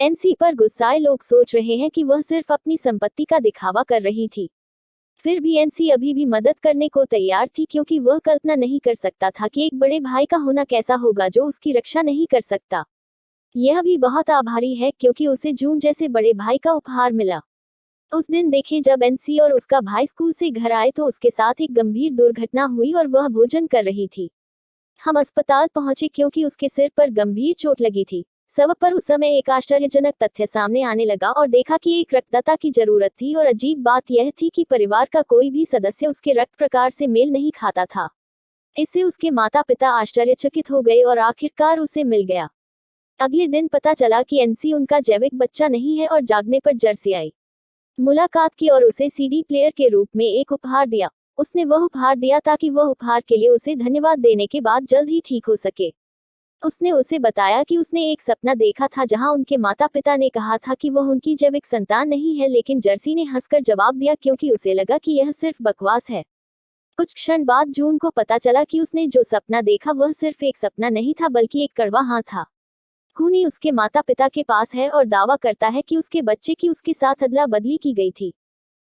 NC पर गुस्साए लोग सोच रहे हैं कि वह सिर्फ अपनी संपत्ति का दिखावा कर रही थी। फिर भी एनसी अभी भी मदद करने को तैयार थी क्योंकि वह कल्पना नहीं कर सकता था कि एक बड़े भाई का होना कैसा होगा जो उसकी रक्षा नहीं कर सकता। यह भी बहुत आभारी है क्योंकि उसे जून जैसे बड़े भाई का उपहार मिला। उस दिन देखे जब एनसी और उसका भाई स्कूल से घर आए तो उसके साथ एक गंभीर दुर्घटना हुई और वह भोजन कर रही थी। हम अस्पताल पहुंचे क्योंकि उसके सिर पर गंभीर चोट लगी थी। सब पर उस समय एक आश्चर्यजनक तथ्य सामने आने लगा और देखा कि एक रक्तदाता की जरूरत थी और अजीब बात यह थी कि परिवार का कोई भी सदस्य उसके रक्त प्रकार से मेल नहीं खाता था। इससे उसके माता पिता आश्चर्यचकित हो गए और आखिरकार उसे मिल गया। अगले दिन पता चला कि एनसी उनका जैविक बच्चा नहीं है और जागने पर जर्सी आई। मुलाकात की और उसे सीडी प्लेयर के रूप में एक उपहार दिया। उसने वह उपहार दिया ताकि वह उपहार के लिए उसे धन्यवाद देने के बाद जल्द ही ठीक हो सके। उसने उसे बताया कि उसने एक सपना देखा था जहां उनके माता पिता ने कहा था कि वह उनकी जैविक संतान नहीं है, लेकिन जर्सी ने हंसकर जवाब दिया क्योंकि उसे लगा कि यह सिर्फ बकवास है। कुछ क्षण बाद जून को पता चला कि उसने जो सपना देखा वह सिर्फ एक सपना नहीं था बल्कि एक कड़वा हाँ था। खूनी उसके माता पिता के पास है और दावा करता है कि उसके बच्चे की उसके साथ अदला बदली की गई थी।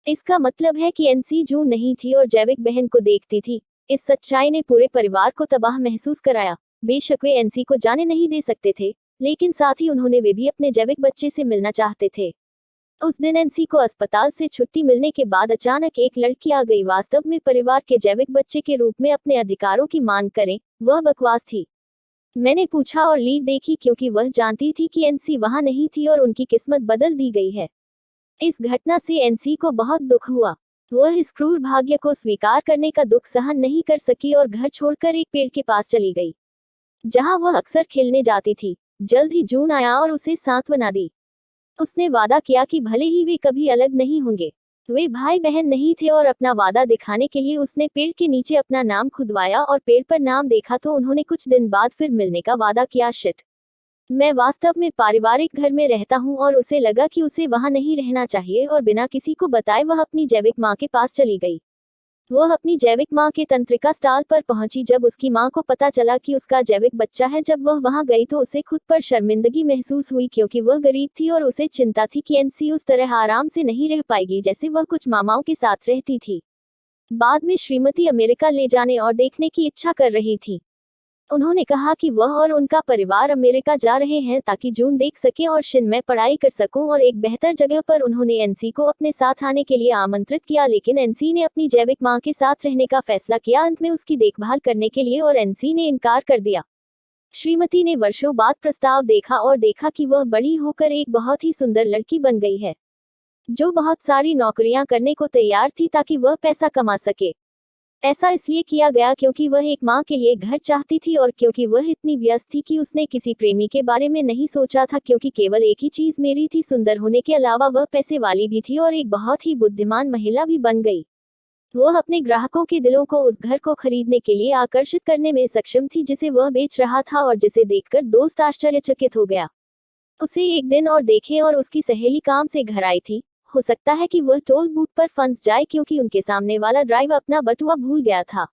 इसका मतलब है कि एनसी जून नहीं थी और जैविक बहन को देखती थी। इस सच्चाई ने पूरे परिवार को तबाह महसूस कराया। बेशक वे एनसी को जाने नहीं दे सकते थे, लेकिन साथ ही उन्होंने वे भी अपने जैविक बच्चे से मिलना चाहते थे। उस दिन एनसी को अस्पताल से छुट्टी मिलने के बाद अचानक एक लड़की आ गई। वास्तव में परिवार के जैविक बच्चे के रूप में अपने अधिकारों की मांग करें, वह बकवास थी। मैंने पूछा और लीड देखी क्योंकि वह जानती थी कि एनसी वहां नहीं थी और उनकी किस्मत बदल दी गई है। इस घटना से एनसी को बहुत दुख हुआ। वह इस क्रूर भाग्य को स्वीकार करने का दुख सहन नहीं कर सकी और घर छोड़कर एक पेड़ के पास चली गई, जहां वह अक्सर खेलने जाती थी। जल्द ही जून आया और उसे सांत्वना दी। उसने वादा किया कि भले ही वे कभी अलग नहीं होंगे, वे भाई बहन नहीं थे और अपना वादा दिखाने के लिए उसने पेड़ के नीचे अपना नाम खुदवाया और पेड़ पर नाम देखा तो उन्होंने कुछ दिन बाद फिर मिलने का वादा किया। शिट, मैं वास्तव में पारिवारिक घर में रहता हूँ और उसे लगा कि उसे वहां नहीं रहना चाहिए और बिना किसी को बताए वह अपनी जैविक माँ के पास चली गई। वह अपनी जैविक माँ के तंत्रिका स्टॉल पर पहुंची। जब उसकी माँ को पता चला कि उसका जैविक बच्चा है, जब वह वहां गई तो उसे खुद पर शर्मिंदगी महसूस हुई क्योंकि वह गरीब थी और उसे चिंता थी कि एनसी उस तरह आराम से नहीं रह पाएगी जैसे वह कुछ मामाओं के साथ रहती थी। बाद में श्रीमती अमेरिका ले जाने और देखने की इच्छा कर रही थी। उन्होंने कहा कि वह और उनका परिवार अमेरिका जा रहे हैं ताकि जून देख सके और शिन में पढ़ाई कर सकूं और एक बेहतर जगह पर। उन्होंने एनसी को अपने साथ आने के लिए आमंत्रित किया, लेकिन एनसी ने अपनी जैविक मां के साथ रहने का फैसला किया अंत में उसकी देखभाल करने के लिए, और एनसी ने इनकार कर दिया। श्रीमती ने वर्षों बाद प्रस्ताव देखा और देखा कि वह बड़ी होकर एक बहुत ही सुंदर लड़की बन गई है जो बहुत सारी नौकरियां करने को तैयार थी ताकि वह पैसा कमा सके। ऐसा इसलिए किया गया क्योंकि वह एक माँ के लिए घर चाहती थी और क्योंकि वह इतनी व्यस्त थी कि उसने किसी प्रेमी के बारे में नहीं सोचा था, क्योंकि केवल एक ही चीज मेरी थी, सुंदर होने के अलावा वह पैसे वाली भी थी और एक बहुत ही बुद्धिमान महिला भी बन गई। वह अपने ग्राहकों के दिलों को उस घर को खरीदने के लिए आकर्षित करने में सक्षम थी जिसे वह बेच रहा था और जिसे देखकर दोस्त आश्चर्यचकित हो गया। उसे एक दिन और देखे और उसकी सहेली काम से घर आई थी। हो सकता है कि वह टोल बूथ पर फंस जाए क्योंकि उनके सामने वाला ड्राइव अपना बटुआ भूल गया था।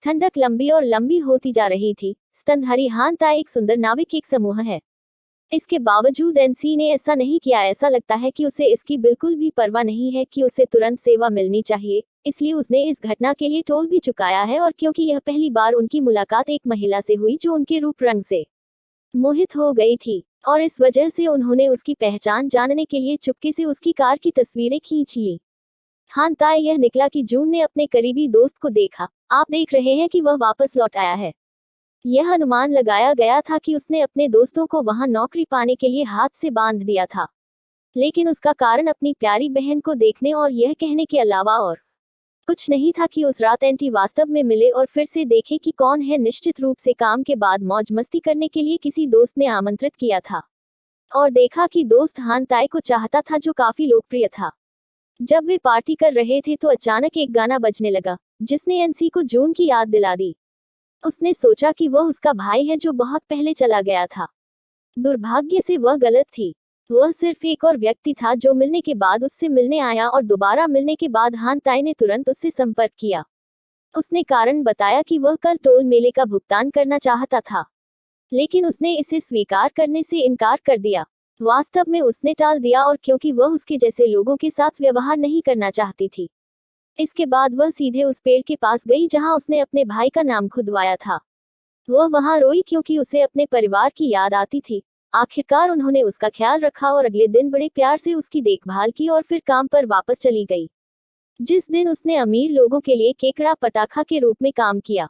ठंडक लंबी और लंबी होती जा रही थी। स्तनधारी हानता एक सुंदर नाविक एक समूह है। इसके बावजूद एनसी ने ऐसा नहीं किया। ऐसा लगता है कि उसे इसकी बिल्कुल भी परवाह नहीं है कि उसे तुरंत सेवा मिलनी चाहिए, इसलिए उसने इस घटना के लिए टोल भी चुकाया है। और क्योंकि यह पहली बार उनकी मुलाकात एक महिला से हुई जो उनके रूप रंग से मोहित हो गई थी, और इस वजह से उन्होंने उसकी पहचान जानने के लिए चुपके से उसकी कार की तस्वीरें खींच ली। हानता यह निकला कि जून ने अपने करीबी दोस्त को देखा। आप देख रहे हैं कि वह वापस लौट आया है। यह अनुमान लगाया गया था कि उसने अपने दोस्तों को वहां नौकरी पाने के लिए हाथ से बांध दिया था, लेकिन उसका कारण अपनी प्यारी बहन को देखने और यह कहने के अलावा और कुछ नहीं था कि उस रात एंटी वास्तव में मिले और फिर से देखे कि कौन है। निश्चित रूप से काम के बाद मौज मस्ती करने के लिए किसी दोस्त ने आमंत्रित किया था और देखा कि दोस्त हानताई को चाहता था जो काफी लोकप्रिय था। जब वे पार्टी कर रहे थे तो अचानक एक गाना बजने लगा जिसने एनसी को जून की याद दिला दी। उसने सोचा कि वह उसका भाई है जो बहुत पहले चला गया था। दुर्भाग्य से वह गलत थी। वह सिर्फ एक और व्यक्ति था जो मिलने के बाद उससे मिलने आया और दोबारा मिलने के बाद हानताई ने तुरंत उससे संपर्क किया। उसने कारण बताया कि वह कल टोल मेले का भुगतान करना चाहता था, लेकिन उसने इसे स्वीकार करने से इनकार कर दिया। वास्तव में उसने टाल दिया, और क्योंकि वह उसके जैसे लोगों के साथ व्यवहार नहीं करना चाहती थी। इसके बाद वह सीधे उस पेड़ के पास गई जहां उसने अपने भाई का नाम खुदवाया था। वह वहां रोई क्योंकि उसे अपने परिवार की याद आती थी। आखिरकार उन्होंने उसका ख्याल रखा और अगले दिन बड़े प्यार से उसकी देखभाल की और फिर काम पर वापस चली गई। जिस दिन उसने अमीर लोगों के लिए केकड़ा पटाखा के रूप में काम किया,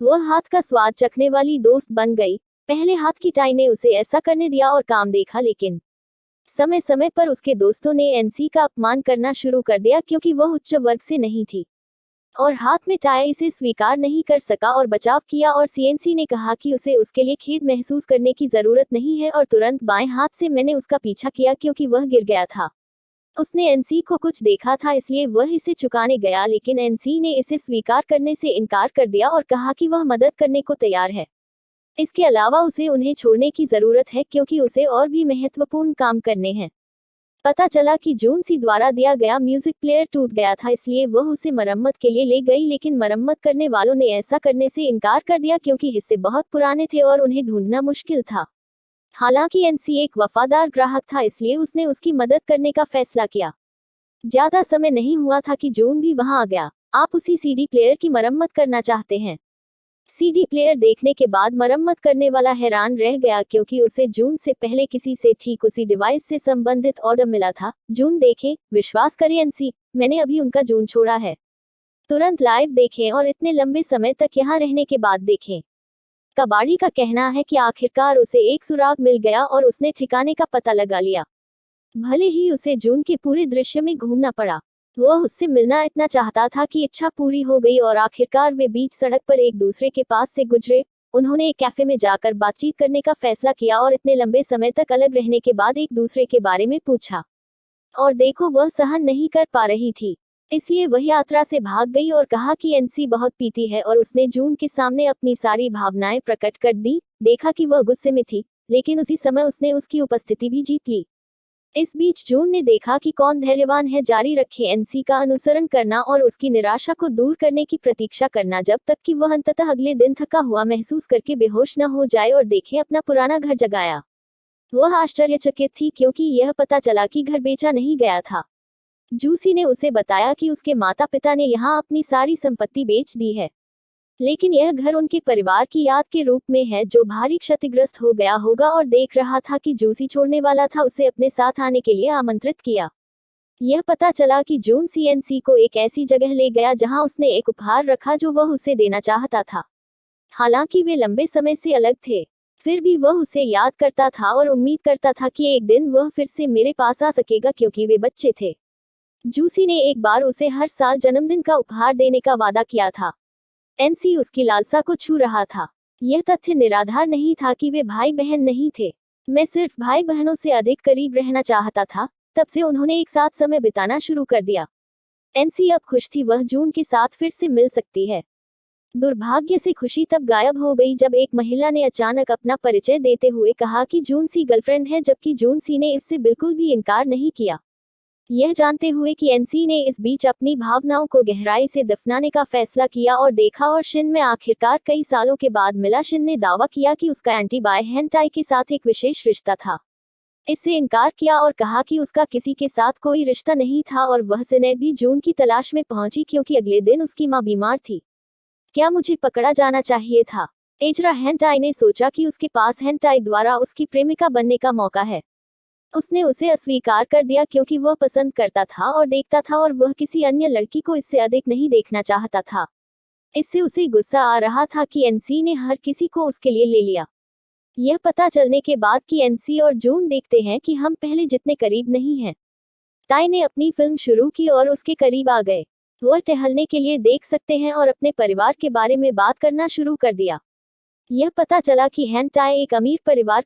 वह हाथ का स्वाद चखने वाली दोस्त बन गई। पहले हाथ की टाई ने उसे ऐसा करने दिया और काम देखा, लेकिन समय समय पर उसके दोस्तों ने एनसी का अपमान करना शुरू कर दिया क्योंकि वह उच्च वर्ग से नहीं थी और हाथ में टाई इसे स्वीकार नहीं कर सका और बचाव किया, और सीएनसी ने कहा कि उसे उसके लिए खेद महसूस करने की जरूरत नहीं है, और तुरंत बाएं हाथ से मैंने उसका पीछा किया क्योंकि वह गिर गया था। उसने एनसी को कुछ देखा था इसलिए वह इसे चुकाने गया, लेकिन एनसी ने इसे स्वीकार करने से इनकार कर दिया और कहा कि वह मदद करने को तैयार है। इसके अलावा उसे उन्हें छोड़ने की जरूरत है क्योंकि उसे और भी महत्वपूर्ण काम करने हैं। पता चला कि जून सी द्वारा दिया गया म्यूजिक प्लेयर टूट गया था, इसलिए वह उसे मरम्मत के लिए ले गई, लेकिन मरम्मत करने वालों ने ऐसा करने से इनकार कर दिया क्योंकि हिस्से बहुत पुराने थे और उन्हें ढूंढना मुश्किल था। हालांकि एनसी एक वफादार ग्राहक था, इसलिए उसने उसकी मदद करने का फैसला किया। ज्यादा समय नहीं हुआ था कि जून भी वहां आ गया। आप उसी सीडी प्लेयर की मरम्मत करना चाहते हैं? सीडी प्लेयर देखने के बाद मरम्मत करने वाला हैरान रह गया क्योंकि उसे जून से पहले किसी से ठीक उसी डिवाइस से संबंधित ऑर्डर मिला था। जून देखें, विश्वास करें एनसी, मैंने अभी उनका जून छोड़ा है। तुरंत लाइव देखें और इतने लंबे समय तक यहाँ रहने के बाद देखें। कबाड़ी का कहना है कि आखिरकार उसे एक सुराग मिल गया और उसने ठिकाने का पता लगा लिया। भले ही उसे जून के पूरे दृश्य में घूमना पड़ा, वह उससे मिलना इतना चाहता था कि इच्छा पूरी हो गई और आखिरकार वे बीच सड़क पर एक दूसरे के पास से गुजरे। उन्होंने एक कैफे में जाकर बातचीत करने का फैसला किया और इतने लंबे समय तक अलग रहने के बाद एक दूसरे के बारे में पूछा। और देखो, वह सहन नहीं कर पा रही थी, इसलिए वह यात्रा से भाग गई और कहा कि एनसी बहुत पीती है, और उसने जून के सामने अपनी सारी भावनाएं प्रकट कर दी। देखा कि वह गुस्से में थी, लेकिन उसी समय उसने उसकी उपस्थिति भी जीत ली। इस बीच जून ने देखा कि कौन धैर्यवान है। जारी रखे एनसी का अनुसरण करना और उसकी निराशा को दूर करने की प्रतीक्षा करना जब तक कि वह अंततः अगले दिन थका हुआ महसूस करके बेहोश न हो जाए और देखे अपना पुराना घर जगाया। वह आश्चर्यचकित थी क्योंकि यह पता चला कि घर बेचा नहीं गया था। जूसी ने उसे बताया कि उसके माता पिता ने यहाँ अपनी सारी संपत्ति बेच दी है, लेकिन यह घर उनके परिवार की याद के रूप में है जो भारी क्षतिग्रस्त हो गया होगा, और देख रहा था कि जूसी छोड़ने वाला था उसे अपने साथ आने के लिए आमंत्रित किया। यह पता चला कि जून सीएनसी को एक ऐसी जगह ले गया जहां उसने एक उपहार रखा जो वह उसे देना चाहता था। हालांकि वे लंबे समय से अलग थे, फिर भी वह उसे याद करता था और उम्मीद करता था कि एक दिन वह फिर से मेरे पास आ सकेगा क्योंकि वे बच्चे थे। जूसी ने एक बार उसे हर साल जन्मदिन का उपहार देने का वादा किया था। एनसी उसकी लालसा को छू रहा था। यह तथ्य निराधार नहीं था कि वे भाई बहन नहीं थे। मैं सिर्फ भाई बहनों से अधिक करीब रहना चाहता था। तब से उन्होंने एक साथ समय बिताना शुरू कर दिया। एनसी अब खुश थी, वह जून के साथ फिर से मिल सकती है। दुर्भाग्य से खुशी तब गायब हो गई जब एक महिला ने अचानक अपना परिचय देते हुए कहा कि जून सी गर्लफ्रेंड है, जबकि जून सी ने इससे बिल्कुल भी इनकार नहीं किया। यह जानते हुए कि एनसी ने इस बीच अपनी भावनाओं को गहराई से दफनाने का फैसला किया और देखा, और शिन में आखिरकार कई सालों के बाद मिला। शिन ने दावा किया कि उसका एंटी बाय हेंटाई के साथ एक विशेष रिश्ता था। इससे इनकार किया और कहा कि उसका किसी के साथ कोई रिश्ता नहीं था, और वह सिनेट भी जून की तलाश में पहुंची क्योंकि अगले दिन उसकी मां बीमार थी। क्या मुझे पकड़ा जाना चाहिए था? एजरा हेंटाई ने सोचा कि उसके पास हेंटाई द्वारा उसकी प्रेमिका बनने का मौका है। उसने उसे अस्वीकार कर दिया क्योंकि वह पसंद करता था और देखता था, और वह किसी अन्य लड़की को इससे अधिक नहीं देखना चाहता था। इससे उसे गुस्सा आ रहा था कि एनसी ने हर किसी को उसके लिए ले लिया। यह पता चलने के बाद कि एनसी और जून देखते हैं कि हम पहले जितने करीब नहीं हैं। टाई ने अपनी फिल्म शुरू की और उसके करीब आ गए। वह टहलने के लिए देख सकते हैं और अपने परिवार के बारे में बात करना शुरू कर दिया। यह पता चला कि हेंटाई एक अमीर परिवार